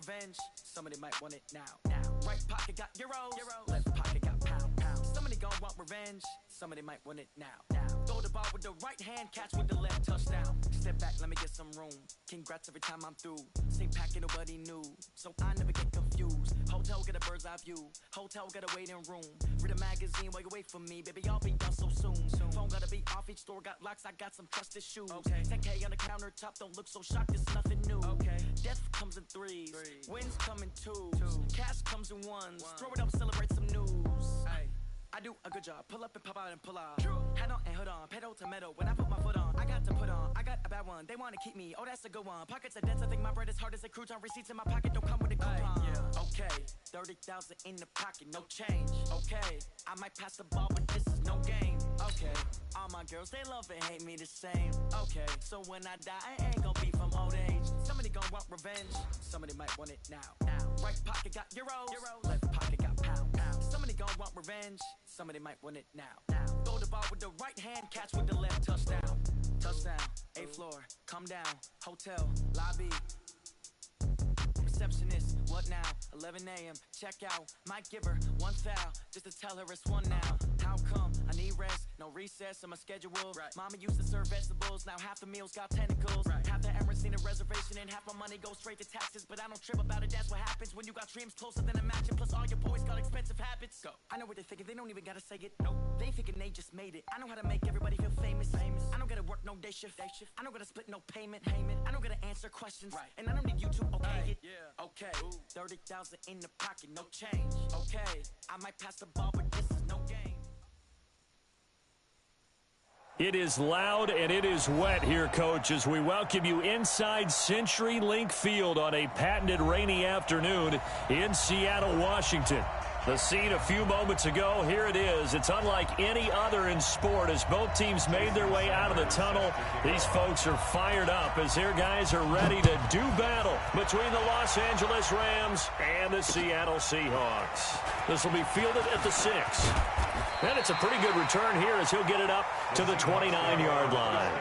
revenge. Somebody might want it now. Right pocket got euros. Left pocket got pound. Somebody gon' want revenge. Somebody might want it now. Throw the ball with the right hand, catch with the left, touchdown. Step back, let me get some room. Congrats every time I'm through. Same packet, nobody knew, so I never get confused. Hotel get a bird's eye view. Hotel get a waiting room. Read a magazine while you wait for me, baby. I'll be done so soon. Phone gotta be off, each store got locks. I got some trusted shoes. 10K on the countertop, don't look so shocked. It's nothing new. Death comes in threes. Wins come in twos. Cash comes in ones. Throw it up, celebrate some news. I do a good job. Pull up and pop out and pull out. Head on and hood on. Pedal to metal. When I put my foot on, I got to put on. I got a bad one. They want to keep me. Oh, that's a good one. Pockets are dense. I think my bread is hard as a crouton. Receipts in my pocket don't come with a coupon. Okay, 30,000 in the pocket, no change. Okay, I might pass the ball, but this is no game. Okay, all my girls, they love and hate me the same. Okay, so when I die, I ain't gonna be from old age. Somebody gonna want revenge. Somebody might want it now. Right pocket got euros. Left pocket got pound. Somebody gonna want revenge. Somebody might want it now. Throw the ball with the right hand, catch with the left, touchdown. Touchdown, 8th floor, come down, hotel, lobby. Receptionist, what now? 11 a.m., check out. Might give her one foul, just to tell her it's one now. How come? I need rest, no recess in my schedule. Mama used to serve vegetables, now half the meals got tentacles. Half the Emirates need a reservation and half my money goes straight to taxes. But I don't trip about it, that's what happens when you got dreams closer than a match. And plus all your boys got expensive habits. Go. I know what they're thinking, they don't even gotta say it. Nope. They ain't thinking they just made it. I know how to make everybody feel famous. I don't gotta work no day shift. I don't gotta split no payment. I don't gotta answer questions. And I don't need you to okay it. Okay, 30,000 in the pocket, no change. Okay, I might pass the ball, but this is no game. It is loud and it is wet here, Coach, as we welcome you inside CenturyLink Field on a patented rainy afternoon in Seattle, Washington. The scene a few moments ago, here it is. It's unlike any other in sport as both teams made their way out of the tunnel. These folks are fired up as their guys are ready to do battle between the Los Angeles Rams and the Seattle Seahawks. This will be fielded at the 6. And it's a pretty good return here as he'll get it up to the 29-yard line.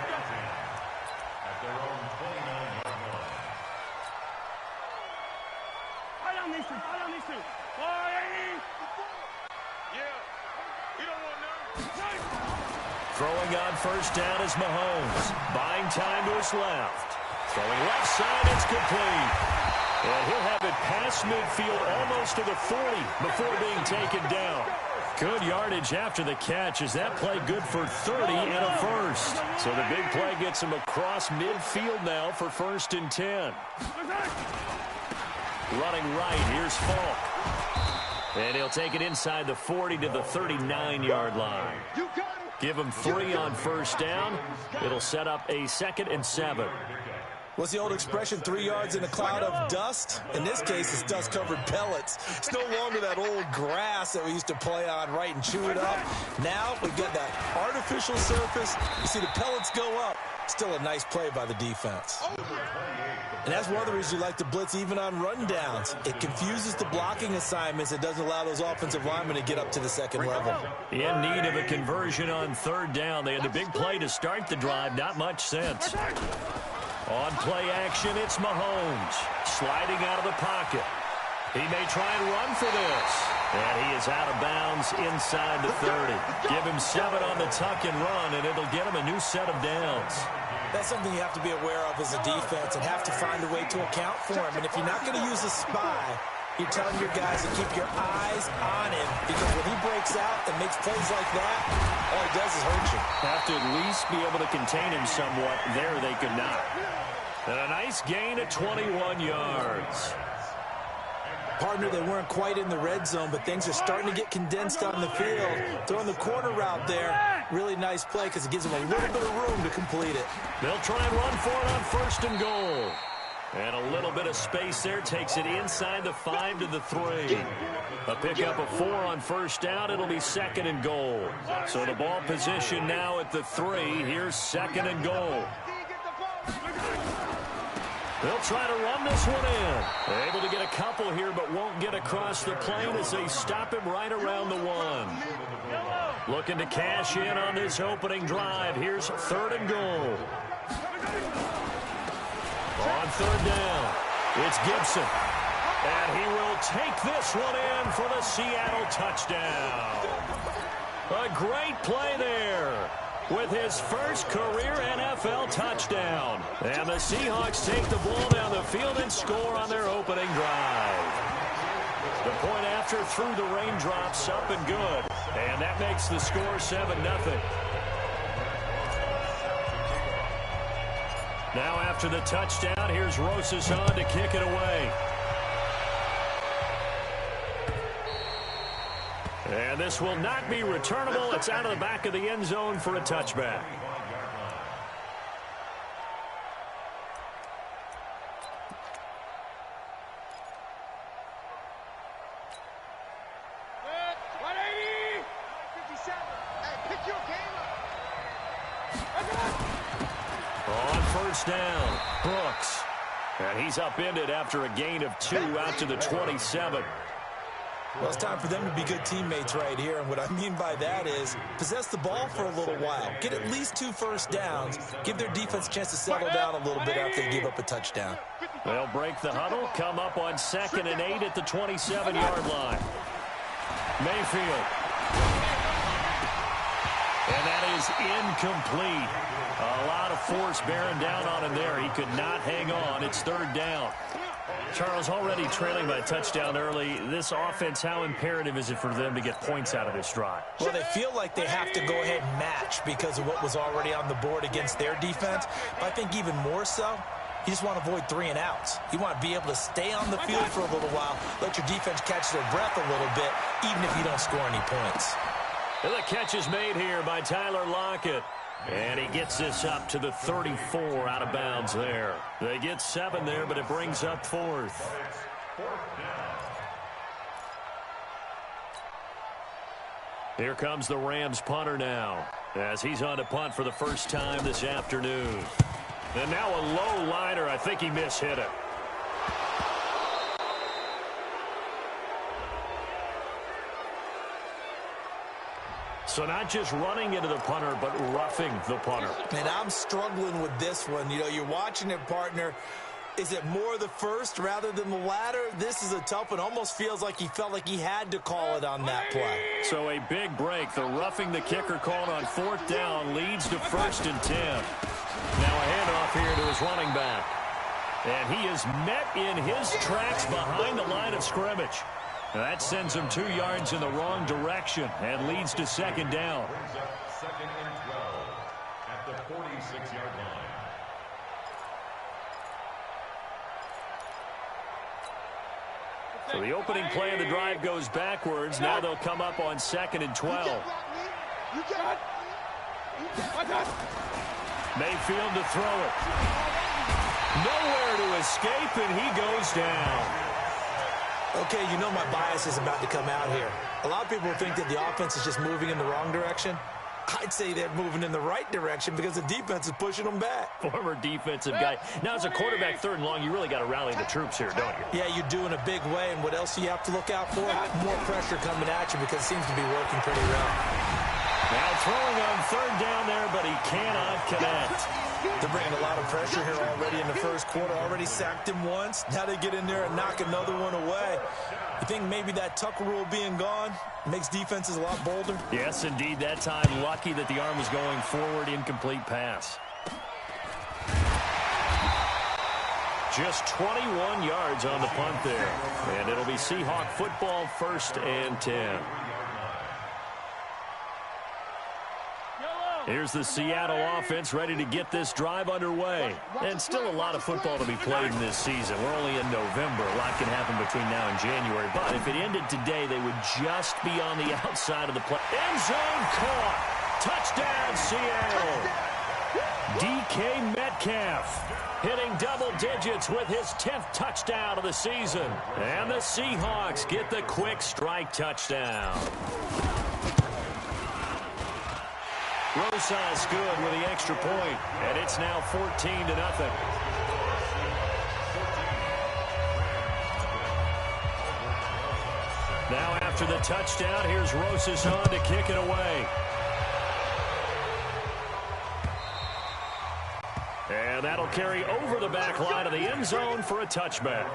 Throwing on first down is Mahomes. Buying time to his left. Throwing left side, it's complete. And he'll have it past midfield almost to the 40 before being taken down. Good yardage after the catch as that play good for 30 and a first. So the big play gets him across midfield now for 1st and 10. Running right, here's Falk. And he'll take it inside the 40 to the 39-yard line. Give him 3 on first down. It'll set up a 2nd and 7. What's the old expression, 3 yards in a cloud of dust? In this case, it's dust-covered pellets. It's no longer that old grass that we used to play on, right, and chew it up. Now we've got that artificial surface. You see the pellets go up. Still a nice play by the defense. And that's one of the reasons you like to blitz even on rundowns. It confuses the blocking assignments. It doesn't allow those offensive linemen to get up to the 2nd level. In need of a conversion on 3rd down. They had the big play to start the drive. Not much sense. On play action, it's Mahomes. Sliding out of the pocket. He may try and run for this. And he is out of bounds inside the 30. Give him 7 on the tuck and run, and it'll get him a new set of downs. That's something you have to be aware of as a defense and have to find a way to account for him. And if you're not going to use a spy, you're telling your guys to keep your eyes on him, because when he breaks out and makes plays like that, all he does is hurt you. Have to at least be able to contain him somewhat. There they could not. And a nice gain of 21 yards. Partner, they weren't quite in the red zone, but things are starting to get condensed on the field. Throwing the corner route there, really nice play because it gives them a little bit of room to complete it. They'll try and run for it on 1st and goal. And a little bit of space there takes it inside the 5 to the 3. A pickup of 4 on first down. It'll be 2nd and goal. So the ball position now at the 3. Here's 2nd and goal. They'll try to run this one in. Able to get a couple here, but won't get across the plane as they stop him right around the 1. Looking to cash in on this opening drive. Here's 3rd and goal. On 3rd down, it's Gibson. And he will take this one in for the Seattle touchdown. A great play there with his first career NFL touchdown. And the Seahawks take the ball down the field and score on their opening drive. The point after through the raindrops, up and good. And that makes the score 7-0. Now after the touchdown, here's Rosas on to kick it away. And this will not be returnable. It's out of the back of the end zone for a touchback. On first down, Brooks. And he's upended after a gain of 2 out to the 27. Well, it's time for them to be good teammates right here. And what I mean by that is possess the ball for a little while. Get at least 2 first downs. Give their defense a chance to settle down a little bit after they give up a touchdown. They'll break the huddle, come up on 2nd and 8 at the 27-yard line. Mayfield. And that is incomplete. A lot of force bearing down on him there. He could not hang on. It's 3rd down. Charles, already trailing by a touchdown early. This offense, how imperative is it for them to get points out of this drive? Well, they feel like they have to go ahead and match because of what was already on the board against their defense. But I think even more so, you just want to avoid 3 and outs. You want to be able to stay on the field for a little while, let your defense catch their breath a little bit, even if you don't score any points. And the catch is made here by Tyler Lockett. And he gets this up to the 34 out of bounds there. They get 7 there, but it brings up 4th. Here comes the Rams punter now, as he's on to punt for the first time this afternoon. And now a low liner. I think he mishit it. So not just running into the punter, but roughing the punter. And I'm struggling with this one. You know, you're watching it, partner. Is it more the first rather than the latter? This is a tough one. Almost feels like he felt like he had to call it on that play. So a big break. The roughing the kicker called on 4th down leads to 1st and 10. Now a handoff here to his running back. And he is met in his tracks behind the line of scrimmage. That sends him 2 yards in the wrong direction and leads to 2nd down. 2nd and 12 at the 46-yard line. So the opening play of the drive goes backwards. Now they'll come up on 2nd and 12. Mayfield to throw it. Nowhere to escape, and he goes down. Okay, you know my bias is about to come out here. A lot of people think that the offense is just moving in the wrong direction. I'd say they're moving in the right direction because the defense is pushing them back. Former defensive guy. Now, as a quarterback 3rd and long, you really got to rally the troops here, don't you? Yeah, you do in a big way. And what else do you have to look out for? More pressure coming at you because it seems to be working pretty well. Now throwing on 3rd down there, but he cannot connect. They're bringing a lot of pressure here already in the first quarter. Already sacked him once. Now they get in there and knock another one away. You think maybe that Tucker rule being gone makes defenses a lot bolder? Yes, indeed. That time, lucky that the arm was going forward. Incomplete pass. Just 21 yards on the punt there. And it'll be Seahawk football, 1st and 10. Here's the Seattle offense ready to get this drive underway. And still a lot of football to be played in this season. We're only in November. A lot can happen between now and January. But if it ended today, they would just be on the outside of the play. End zone caught. Touchdown, Seattle. DK Metcalf hitting double digits with his 10th touchdown of the season. And the Seahawks get the quick strike touchdown. Rosas good with the extra point, and it's now 14-0. Now after the touchdown, here's Rosas on to kick it away. And that'll carry over the back line of the end zone for a touchback.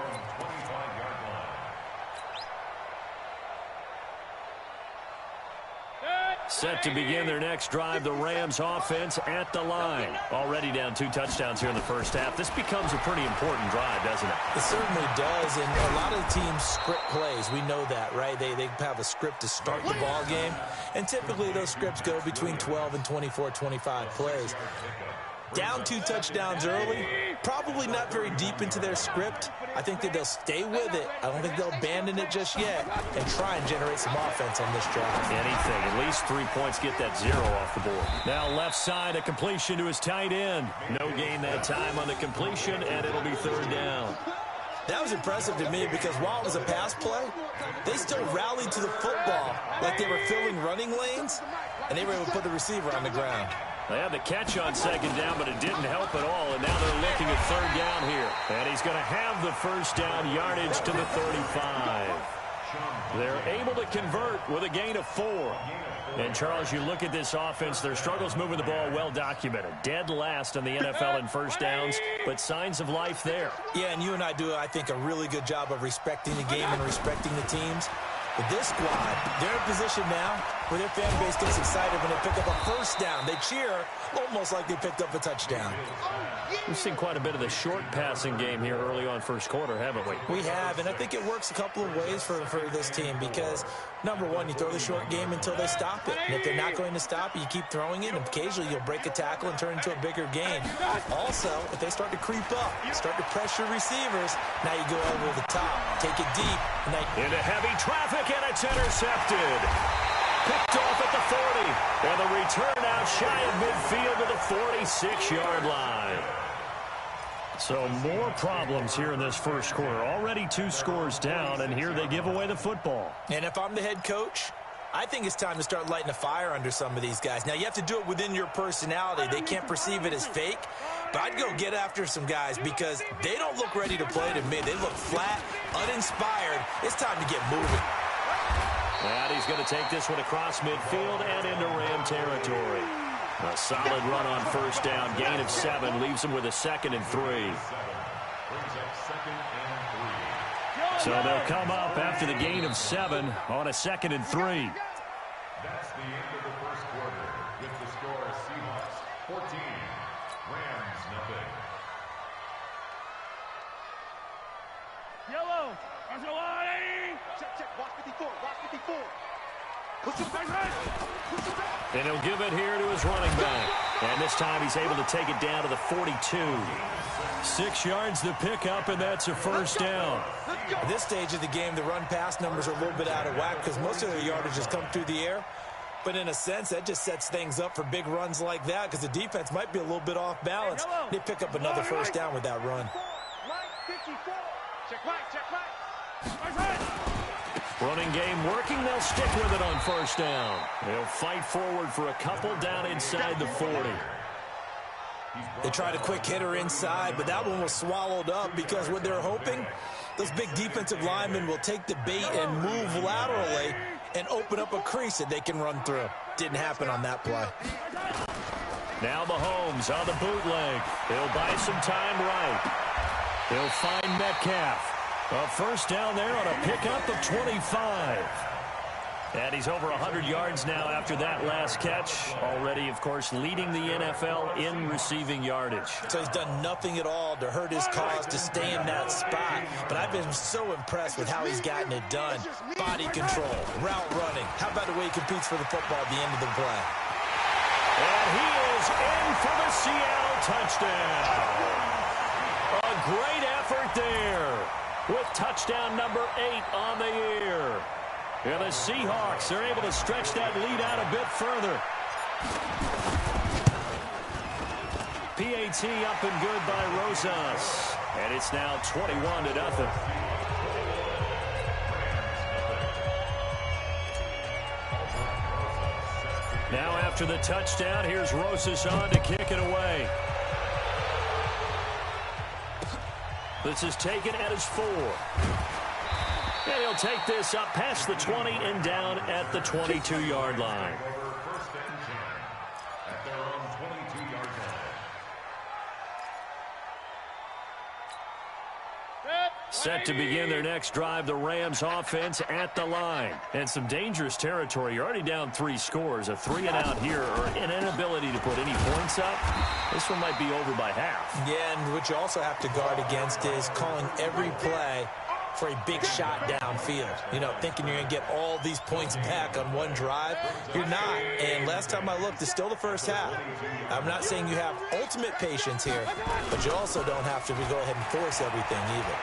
Set to begin their next drive, the Rams offense at the line. Already down 2 touchdowns here in the first half. This becomes a pretty important drive, doesn't it? It certainly does, and a lot of the teams script plays. We know that, right? They have a script to start the ball game, and typically those scripts go between 12 and 24, 25 plays. Down 2 touchdowns early, probably not very deep into their script. I think that they'll stay with it. I don't think they'll abandon it just yet and try and generate some offense on this drive. Anything. At least 3 points, get that 0 off the board. Now left side, a completion to his tight end. No gain that time on the completion, and it'll be 3rd down. That was impressive to me because while it was a pass play, they still rallied to the football like they were filling running lanes, and they were able to put the receiver on the ground. They had the catch on 2nd down, but it didn't help at all, and now they're looking at 3rd down here. And he's going to have the 1st down, yardage to the 35. They're able to convert with a gain of 4. And, Charles, you look at this offense, their struggles moving the ball well documented. Dead last in the NFL in 1st downs, but signs of life there. Yeah, and you and I do, I think, a really good job of respecting the game and respecting the teams. But this squad, they're in a position now where their fan base gets excited when they pick up a 1st down. They cheer almost like they picked up a touchdown. We've seen quite a bit of the short passing game here early on 1st quarter, haven't we? We have, and I think it works a couple of ways for this team because, number one, you throw the short game until they stop it. And if they're not going to stop it, you keep throwing it, and occasionally you'll break a tackle and turn it into a bigger gain. Also, if they start to creep up, start to pressure receivers, now you go over the top, take it deep. And into heavy traffic, and it's intercepted. Picked off at the 40, and the return out shy of midfield to the 46-yard line. So more problems here in this 1st quarter. Already 2 scores down, and here they give away the football. And if I'm the head coach, I think it's time to start lighting a fire under some of these guys. Now, you have to do it within your personality. They can't perceive it as fake. But I'd go get after some guys because they don't look ready to play to me. They look flat, uninspired. It's time to get moving. And he's going to take this one across midfield and into Ram territory. A solid run on 1st down. Gain of 7 leaves him with a 2nd and 3. So they'll come up after the gain of 7 on a 2nd and 3. That's the end of the 1st quarter with the score Seahawks 14, Rams nothing. Yellow, check, watch 54, watch 54. Push it back. And he'll give it here to his running back. And this time he's able to take it down to the 42. 6 yards to pick up, and that's a 1st down. At this stage of the game, the run-pass numbers are a little bit out of whack because most of their yardage has come through the air. But in a sense, that just sets things up for big runs like that because the defense might be a little bit off balance. They pick up another 1st down with that run. Check right. Running game working. They'll stick with it on 1st down. They'll fight forward for a couple down inside the 40. They tried a quick hitter inside, but that one was swallowed up because what they're hoping, those big defensive linemen will take the bait and move laterally and open up a crease that they can run through. Didn't happen on that play. Now Mahomes on the bootleg. He'll buy some time right. He'll find Metcalf. A 1st down there on a pickup of 25. And he's over 100 yards now after that last catch. Already, of course, leading the NFL in receiving yardage. So he's done nothing at all to hurt his cause to stay in that spot. But I've been so impressed with how he's gotten it done. Body control, route running. How about the way he competes for the football at the end of the play? And he is in for the Seattle touchdown. A great effort there with touchdown number 8 on the year. And the Seahawks are able to stretch that lead out a bit further. PAT up and good by Rosas. And it's now 21-0. Now after the touchdown, here's Rosas on to kick it away. This is taken at his 4. And he'll take this up past the 20 and down at the 22-yard line. First and 10 at their own 22-yard line. Set to begin their next drive, the Rams offense at the line. And some dangerous territory. You're already down 3 scores. A 3-and-out here or an inability to put any points up. This one might be over by half. Yeah, and what you also have to guard against is calling every play for a big shot downfield. You know, thinking you're going to get all these points back on one drive. You're not. And last time I looked, it's still the first half. I'm not saying you have ultimate patience here, but you also don't have to go ahead and force everything either.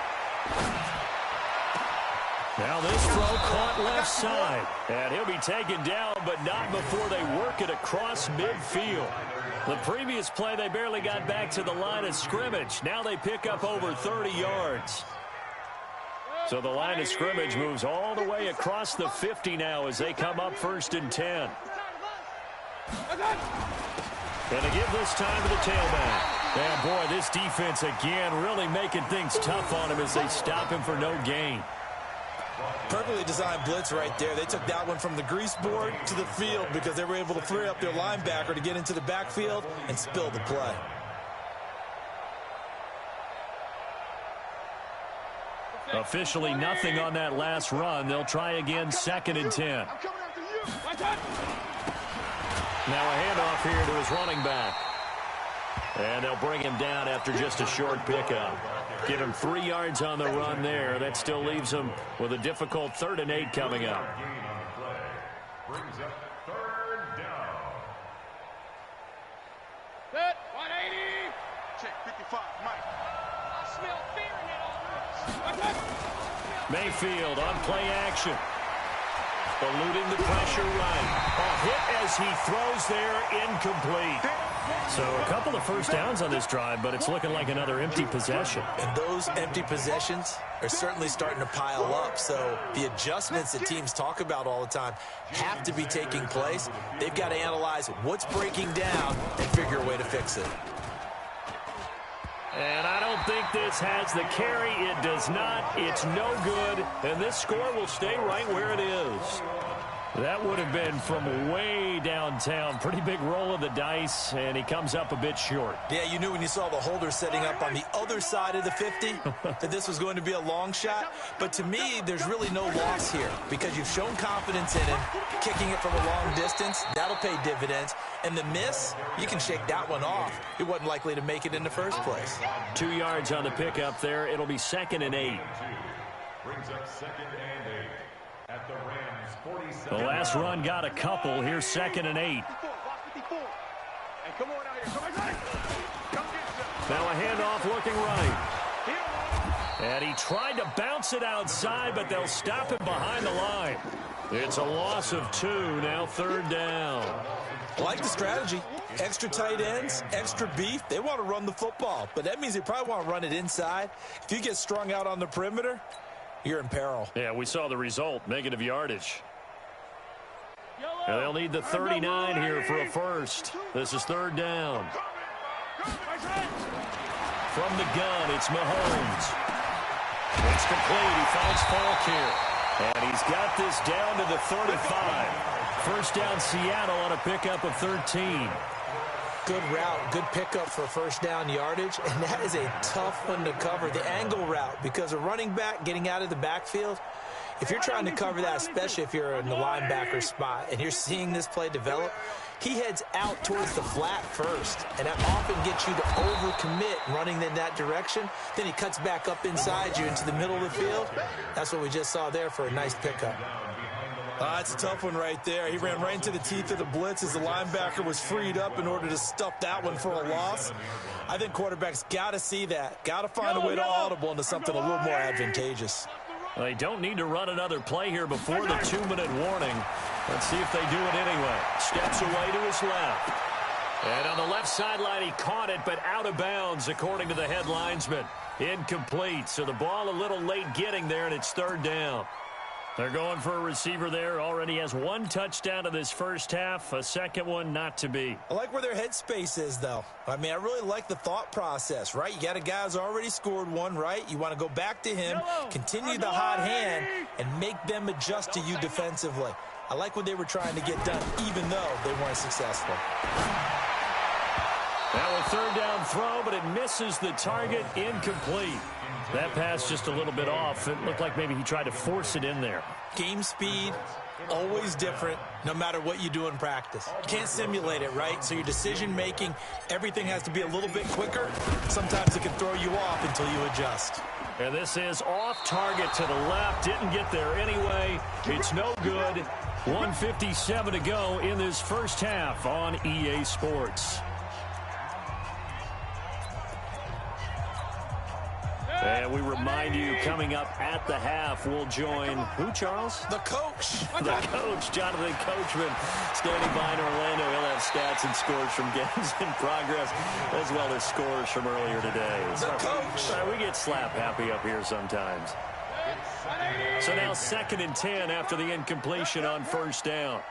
Now this throw caught left side. And he'll be taken down, but not before they work it across midfield. The previous play, they barely got back to the line of scrimmage. Now they pick up over 30 yards. So the line of scrimmage moves all the way across the 50 now as they come up 1st and 10. And to give this time to the tailback. And boy, this defense again really making things tough on him as they stop him for no gain. Perfectly designed blitz right there. They took that one from the grease board to the field because they were able to free up their linebacker to get into the backfield and spill the play. Officially nothing on that last run. They'll try again 2nd and 10. Now a handoff here to his running back. And they'll bring him down after just a short pickup. Give him 3 yards on the run there. That still leaves him with a difficult 3rd and 8 coming up. Brings up 3rd down. Set, 180. Check 55, Mike. I smell fear in it. Mayfield on play action. Eluding the pressure right. A hit as he throws there, incomplete. So a couple of first downs on this drive, but it's looking like another empty possession. And those empty possessions are certainly starting to pile up. So the adjustments that teams talk about all the time have to be taking place. They've got to analyze what's breaking down and figure a way to fix it. And I don't think this has the carry. It does not. It's no good. And this score will stay right where it is. That would have been from way downtown. Pretty big roll of the dice, and he comes up a bit short. Yeah, you knew when you saw the holder setting up on the other side of the 50 that this was going to be a long shot. But to me, there's really no loss here because you've shown confidence in him. Kicking it from a long distance, that'll pay dividends. And the miss, you can shake that one off. It wasn't likely to make it in the first place. 2 yards on the pickup there. It'll be 2nd and 8. Brings up 2nd and 8 at the Rams 47. The last run got a couple. Here's 2nd and 8. Now a handoff looking right. And he tried to bounce it outside, but they'll stop him behind the line. It's a loss of 2, now 3rd down. I like the strategy. Extra tight ends, extra beef. They want to run the football, but that means they probably want to run it inside. If you get strung out on the perimeter, you're in peril. Yeah, we saw the result, negative yardage. And they'll need the 39 here for a first. This is 3rd down. From the gun, it's Mahomes. It's complete. He finds Falk here. And he's got this down to the 35. First down, Seattle on a pickup of 13. Good route, good pickup for first down yardage, and that is a tough one to cover, the angle route, because a running back getting out of the backfield, if you're trying to cover that, especially if you're in the linebacker spot and you're seeing this play develop, he heads out towards the flat first, and that often gets you to overcommit running in that direction. Then he cuts back up inside you into the middle of the field. That's what we just saw there for a nice pickup. It's a tough one right there. He ran right into the teeth of the blitz as the linebacker was freed up in order to stuff that one for a loss. I think quarterbacks got to see that. Got to find a way to audible into something a little more advantageous. They don't need to run another play here before the 2-minute warning. Let's see if they do it anyway. Steps away to his left. And on the left sideline, he caught it, but out of bounds, according to the head linesman. Incomplete. So the ball a little late getting there, and it's 3rd down. They're going for a receiver there. Already has 1 touchdown in this first half. A second one not to be. I like where their headspace is, though. I mean, I really like the thought process, right? You got a guy who's already scored 1, right? You want to go back to him, continue the hot hand, and make them adjust to you defensively. I like what they were trying to get done, even though they weren't successful. Now a third down throw, but it misses the target, incomplete. That pass just a little bit off. It looked like maybe he tried to force it in there. Game speed, always different, no matter what you do in practice. You can't simulate it, right? So your decision-making, everything has to be a little bit quicker. Sometimes it can throw you off until you adjust. And this is off target to the left. Didn't get there anyway. It's no good. 1:57 to go in this first half on EA Sports. And we remind you, coming up at the half, we'll join who, Charles? The coach. The coach, Jonathan Coachman, standing by in Orlando. He'll have stats and scores from games in progress, as well as scores from earlier today. The coach. We get slap happy up here sometimes. So now 2nd and 10 after the incompletion on first down.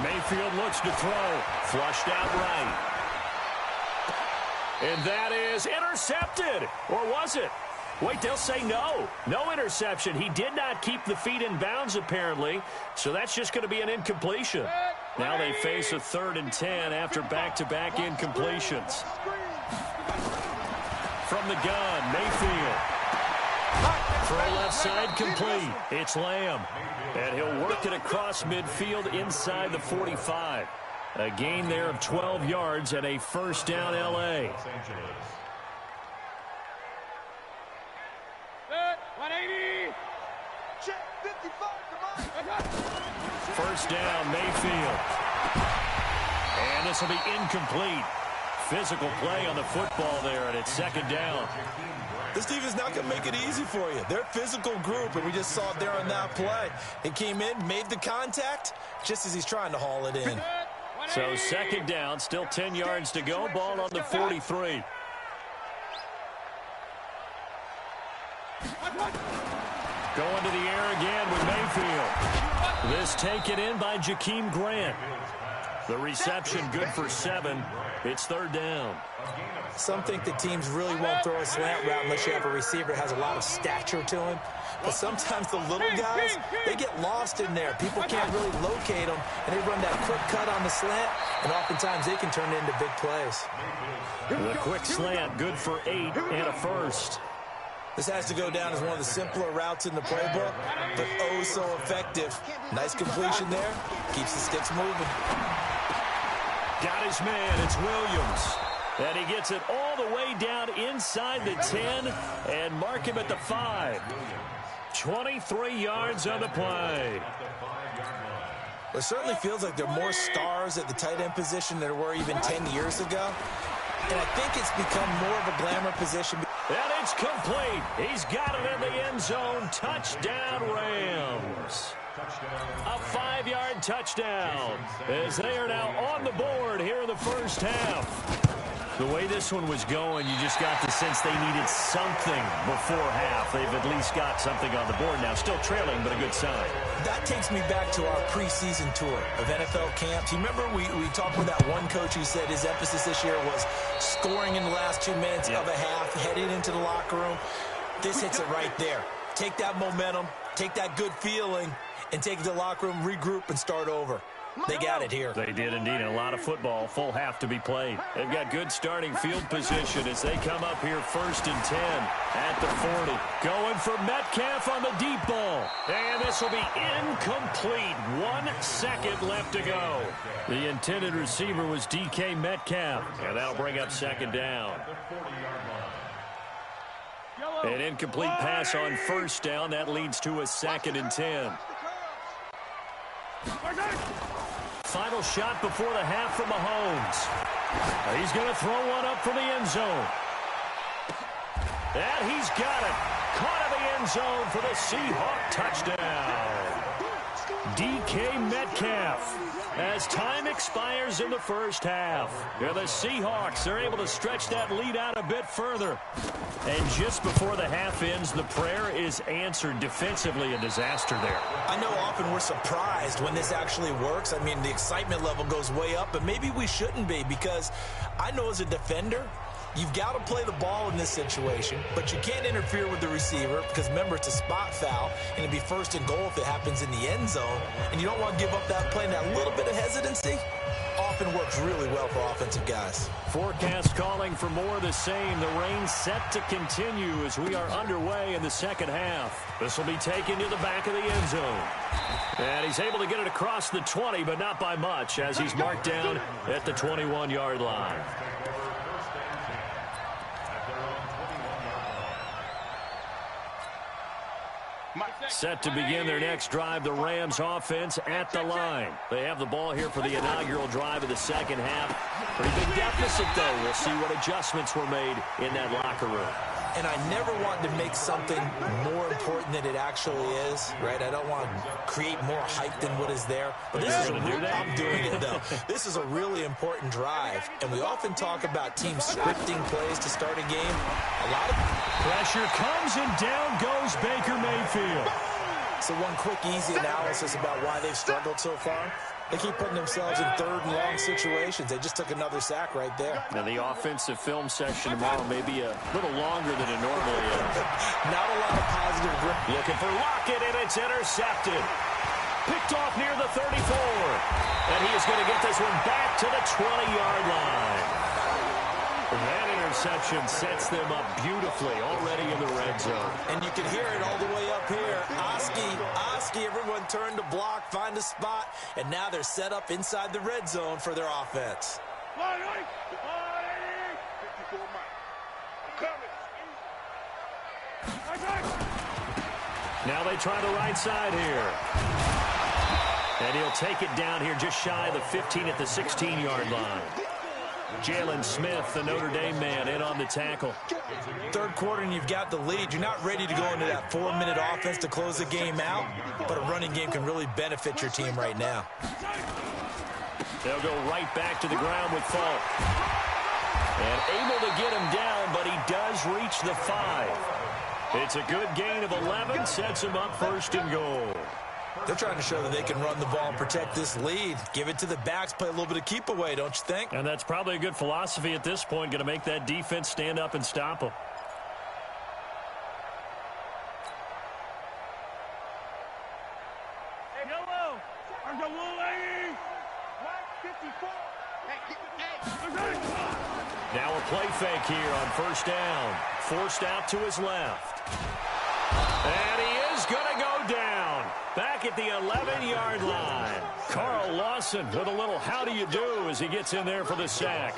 Mayfield looks to throw. Flushed out right. And that is intercepted. Or was it? Wait, they'll say no. No interception. He did not keep the feet in bounds, apparently. So that's just going to be an incompletion. Now they face a 3rd and 10 after back-to-back incompletions. From the gun, Mayfield. Throw left side complete. It's Lamb. And he'll work it across midfield inside the 45. A gain there of 12 yards and a first down L.A. 180. Check 55. First down, Mayfield. And this will be incomplete. Physical play on the football there, and it's 2nd down. This team is not going to make it easy for you. They're a physical group, and we just saw it there on that play. He came in, made the contact, just as he's trying to haul it in. So 2nd down, still 10 yards to go. Ball on the 43. Going to the air again with Mayfield. This taken in by Jakeem Grant. The reception good for 7. It's 3rd down. Some think the teams really won't throw a slant route unless you have a receiver that has a lot of stature to him. But sometimes the little guys, they get lost in there. People can't really locate them, and they run that quick cut on the slant, and oftentimes they can turn it into big plays. The quick slant, good for 8 and a first. This has to go down as one of the simpler routes in the playbook, but oh so effective. Nice completion there. Keeps the sticks moving. Got his man. It's Williams. And he gets it all the way down inside the 10 and mark him at the 5. 23 yards on the play. It certainly feels like there are more stars at the tight end position than there were even 10 years ago. And I think it's become more of a glamour position. And it's complete. He's got it in the end zone. Touchdown, Rams. A 5-yard touchdown as they are now on the board here in the first half. The way this one was going, you just got the sense they needed something before half. They've at least got something on the board now. Still trailing, but a good sign. That takes me back to our preseason tour of NFL camps. You remember we talked with that one coach who said his emphasis this year was scoring in the last 2 minutes of a half, heading into the locker room. This hits it right there. Take that momentum, take that good feeling, and take it to the locker room, regroup, and start over. They got it here. They did indeed. A lot of football, full half to be played. They've got good starting field position as they come up here 1st and 10 at the 40. Going for Metcalf on the deep ball. And this will be incomplete. 1 second left to go. The intended receiver was DK Metcalf. And that'll bring up 2nd down. An incomplete pass on 1st down. That leads to a 2nd and 10. Final shot before the half from Mahomes. He's going to throw one up for the end zone. And he's got it. Caught in the end zone for the Seahawk touchdown. DK Metcalf. As time expires in the first half. Yeah, the Seahawks are able to stretch that lead out a bit further. And just before the half ends, the prayer is answered. Defensively, a disaster there. I know often we're surprised when this actually works. I mean, the excitement level goes way up, but maybe we shouldn't be, because I know as a defender, You've got to play the ball in this situation, but you can't interfere with the receiver because, remember, it's a spot foul, and it'd be 1st and goal if it happens in the end zone, and you don't want to give up that play. And that little bit of hesitancy often works really well for offensive guys. Forecast calling for more of the same. The rain set to continue as we are underway in the second half. This will be taken to the back of the end zone. And he's able to get it across the 20, but not by much, as he's marked down at the 21-yard line. Set to begin their next drive, the Rams offense at the line. They have the ball here for the inaugural drive of the second half. Pretty big deficit, though. We'll see what adjustments were made in that locker room. And I never want to make something more important than it actually is, right? I don't want to create more hype than what is there. But this is I'm doing it, though. This is a really important drive. And we often talk about teams scripting plays to start a game. A lot of pressure comes, and down goes Baker Mayfield. So one quick, easy analysis about why they've struggled so far. They keep putting themselves in 3rd and long situations. They just took another sack right there. Now, the offensive film session tomorrow may be a little longer than it normally is. Not a lot of positive grip. Looking for Lockett, and it's intercepted. Picked off near the 34. And he is going to get this one back to the 20-yard line. That interception sets them up beautifully already in the red zone. And you can hear it all the way up here. Oski, everyone turned to block, find a spot, and now they're set up inside the red zone for their offense. Now they try the right side here. And he'll take it down here just shy of the 15 at the 16-yard line. Jalen Smith, the Notre Dame man, in on the tackle. 3rd quarter and you've got the lead. You're not ready to go into that 4-minute offense to close the game out, but a running game can really benefit your team right now. They'll go right back to the ground with Falk. And able to get him down, but he does reach the 5. It's a good gain of 11, sets him up 1st and goal. They're trying to show that they can run the ball and protect this lead. Give it to the backs, play a little bit of keep away, don't you think? And that's probably a good philosophy at this point, going to make that defense stand up and stop them. Now a play fake here on 1st down. Forced out to his left. And he is going to go down. Back at the 11-yard line. Carl Lawson with a little how do you do as he gets in there for the sack.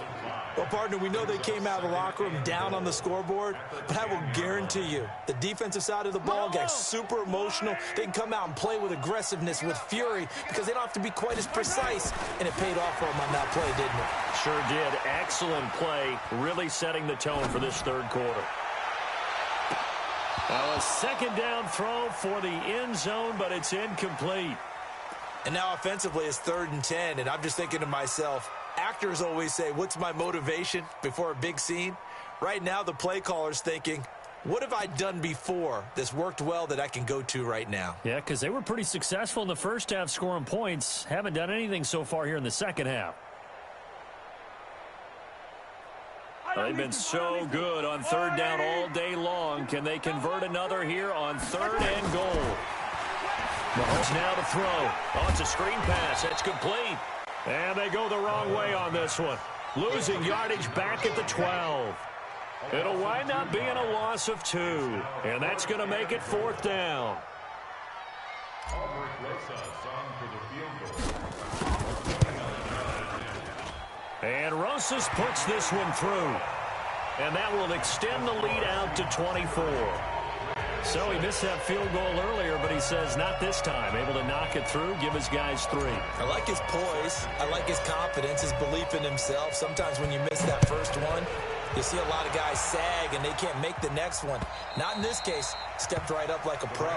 Well, partner, we know they came out of the locker room down on the scoreboard, but I will guarantee you the defensive side of the ball gets super emotional. They can come out and play with aggressiveness, with fury, because they don't have to be quite as precise, and it paid off for them on that play, didn't it? Sure did. Excellent play, really setting the tone for this 3rd quarter. Now a 2nd down throw for the end zone, but it's incomplete. And now offensively it's 3rd and 10, and I'm just thinking to myself, actors always say, what's my motivation before a big scene? Right now the play caller's thinking, what have I done before that's worked well that I can go to right now? Yeah, because they were pretty successful in the first half scoring points. Haven't done anything so far here in the second half. They've been so good on 3rd down all day long. Can they convert another here on 3rd and goal? Mahomes now to throw. Oh, it's a screen pass. It's complete. And they go the wrong way on this one. Losing yardage back at the 12. It'll wind up being a loss of 2. And that's going to make it 4th down. And Rosas puts this one through. And that will extend the lead out to 24. So he missed that field goal earlier, but he says not this time. Able to knock it through, give his guys 3. I like his poise. I like his confidence, his belief in himself. Sometimes when you miss that first one, you see a lot of guys sag and they can't make the next one. Not in this case. Stepped right up like a pro.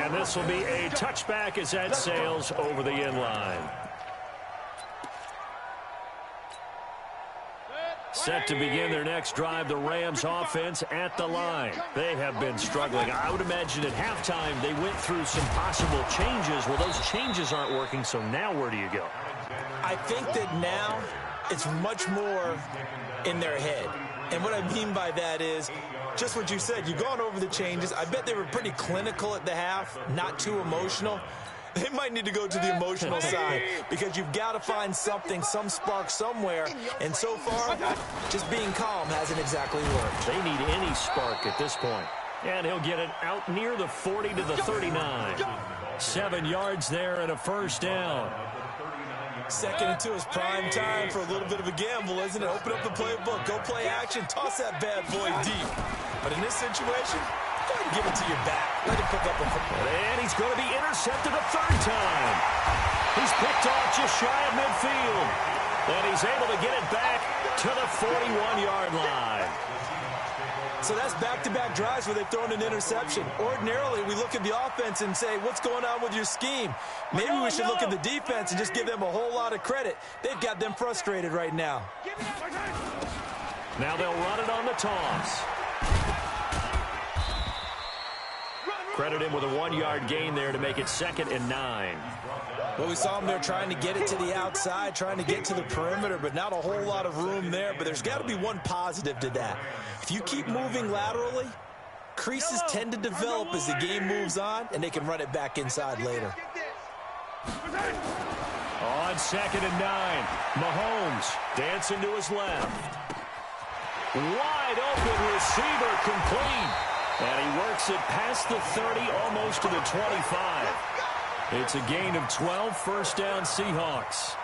And this will be a touchback as that sails over the end line. Set to begin their next drive, the Rams offense at the line. They have been struggling. I would imagine at halftime they went through some possible changes. Well, those changes aren't working, so now where do you go? I think that now it's much more in their head. And what I mean by that is just what you said. You've gone over the changes. I bet they were pretty clinical at the half, not too emotional. They might need to go to the emotional side because you've got to find something, some spark somewhere. And so far, just being calm hasn't exactly worked. They need any spark at this point. And he'll get it out near the 40 to the 39. 7 yards there and a first down. 2nd and 2 is prime time for a little bit of a gamble, isn't it? Open up the playbook, go play action, toss that bad boy deep. But in this situation, go ahead and give it to your back. Let him pick up a football. And he's going to be intercepted a 3rd time. He's picked off just shy of midfield. And he's able to get it back to the 41-yard line. So that's back-to-back drives where they've thrown an interception. Ordinarily, we look at the offense and say, what's going on with your scheme? Maybe we should look at the defense and just give them a whole lot of credit. They've got them frustrated right now. Now they'll run it on the toss. Credit him with a 1-yard gain there to make it 2nd and 9. Well, we saw them there trying to get it to the outside, trying to get to the perimeter, but not a whole lot of room there. But there's got to be one positive to that. If you keep moving laterally, creases tend to develop as the game moves on, and they can run it back inside later. On 2nd and 9, Mahomes dancing to his left. Wide open receiver complete. And he works it past the 30, almost to the 25. It's a gain of 12, first down Seahawks.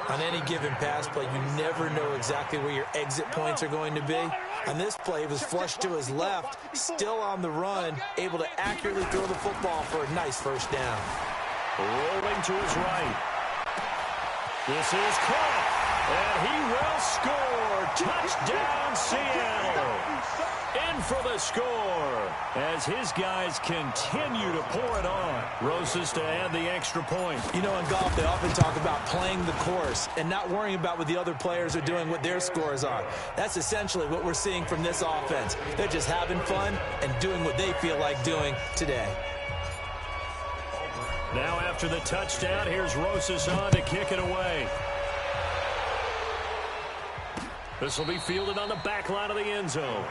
On any given pass play, you never know exactly where your exit points are going to be. On this play, it was flushed to his left, still on the run, able to accurately throw the football for a nice first down. Rolling to his right. This is caught, and he will score. Touchdown, Seattle. In for the score as his guys continue to pour it on. Rosas to add the extra point. You know, in golf, they often talk about playing the course and not worrying about what the other players are doing, what their scores are. That's essentially what we're seeing from this offense. They're just having fun and doing what they feel like doing today. Now after the touchdown, here's Rosas on to kick it away. This will be fielded on the back line of the end zone.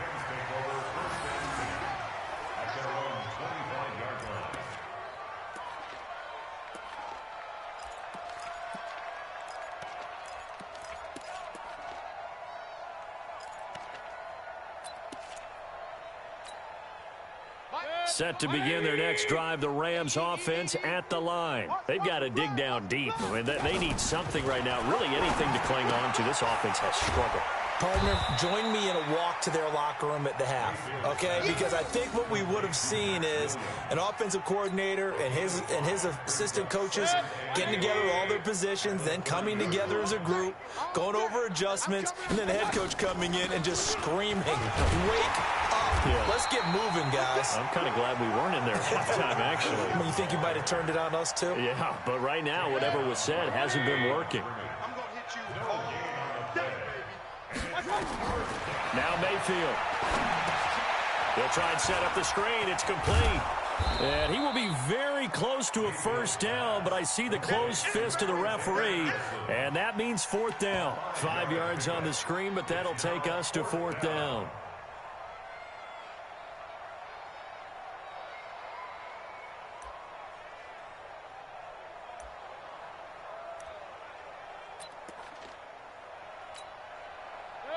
Set to begin their next drive, the Rams offense at the line. They've got to dig down deep. I mean, they need something right now, really anything to cling on to. This offense has struggled. Partner, join me in a walk to their locker room at the half, okay? Because I think what we would have seen is an offensive coordinator and his assistant coaches getting together all their positions, then coming together as a group, going over adjustments, and then the head coach coming in and just screaming, wake up. Yeah. Let's get moving, guys. I'm kind of glad we weren't in there at halftime, actually. You think you might have turned it on us, too? Yeah, but right now, whatever was said hasn't been working. I'm going to hit you all day, baby. Now Mayfield. He'll try and set up the screen. It's complete. And he will be very close to a first down, but I see the closed fist of the referee, and that means 4th down. 5 yards on the screen, but that'll take us to 4th down.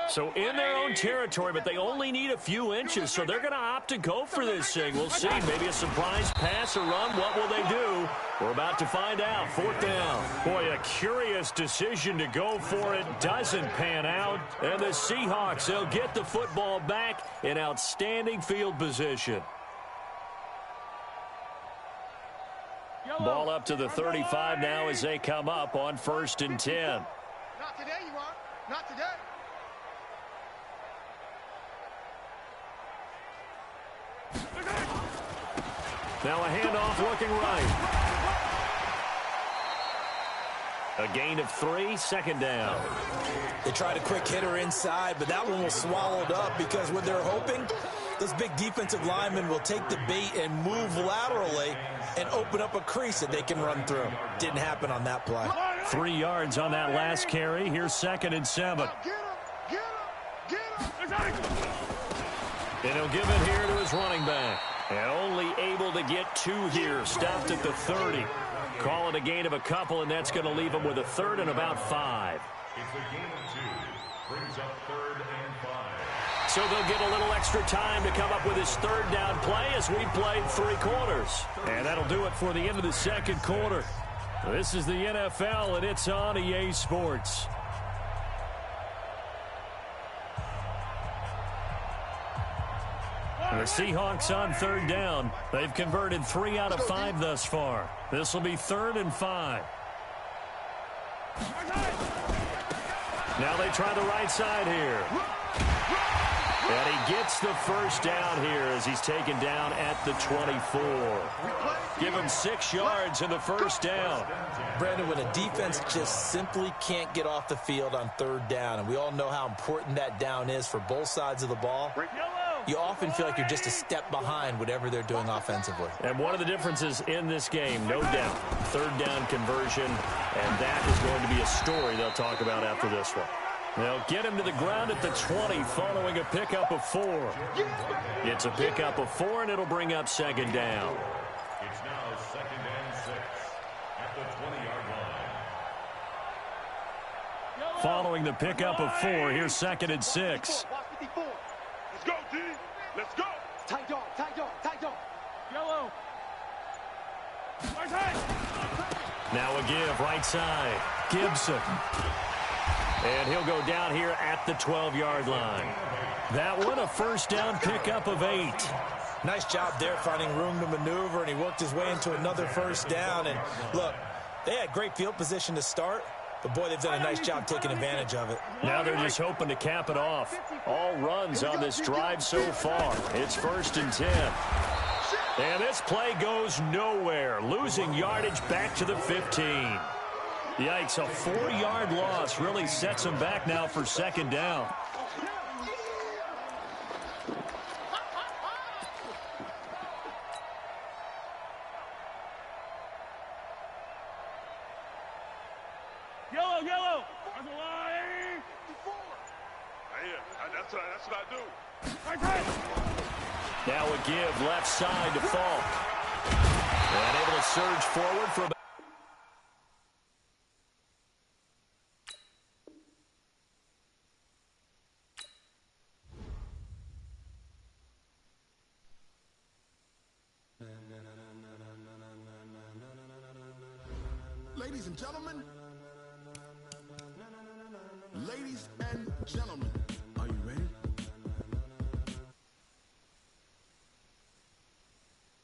So in their own territory, but they only need a few inches, so they're going to opt to go for this thing. We'll see. Maybe a surprise pass or run. What will they do? We're about to find out. 4th down. Boy, a curious decision to go for it. Doesn't pan out. And the Seahawks, they'll get the football back in outstanding field position. Ball up to the 35 now as they come up on 1st and 10. Not today, you are. Not today. Now a handoff looking right. A gain of 3, 2nd down. They tried a quick hitter inside, but that one was swallowed up because what they're hoping, this big defensive lineman will take the bait and move laterally and open up a crease that they can run through. Didn't happen on that play. 3 yards on that last carry. Here's 2nd and 7. Get him! Get him! Get him! And he'll give it here to his running back. And only able to get 2 here. Stopped at the 30. Call it a gain of a couple, and that's going to leave him with a third and about 5. It's a gain of 2. Brings up 3rd and 5. So they'll get a little extra time to come up with his 3rd down play as we played 3 quarters. And that'll do it for the end of the 2nd quarter. This is the NFL, and it's on EA Sports. The Seahawks on 3rd down. They've converted 3 out of 5 thus far. This will be 3rd and 5. Now they try the right side here. And he gets the first down here as he's taken down at the 24. Give him 6 yards in the first down. Brandon, when a defense just simply can't get off the field on 3rd down, and we all know how important that down is for both sides of the ball, you often feel like you're just a step behind whatever they're doing offensively. And one of the differences in this game, no doubt, 3rd down conversion, and that is going to be a story they'll talk about after this one. They'll get him to the ground at the 20 following a pickup of 4. It's a pickup of 4, and it'll bring up 2nd down. It's now 2nd and 6 at the 20-yard line. Following the pickup of 4, here's 2nd and 6. Let's go, D. Let's go. Tight dog, tight dog, tight dog. Yellow. Right side. Now a give, right side. Gibson. And he'll go down here at the 12-yard line. That one, a first down pickup of 8. Nice job there finding room to maneuver, and he worked his way into another first down. And look, they had great field position to start, but boy, they've done a nice job taking advantage of it. Now they're just hoping to cap it off. All runs on this drive so far. It's 1st and 10. And this play goes nowhere, losing yardage back to the 15. Yikes, a 4-yard loss really sets him back now for 2nd down. Yellow, yellow. That's a line. That's what I do. Right side. Now a give, left side to Falk. And able to surge forward for about Ladies and gentlemen, are you ready?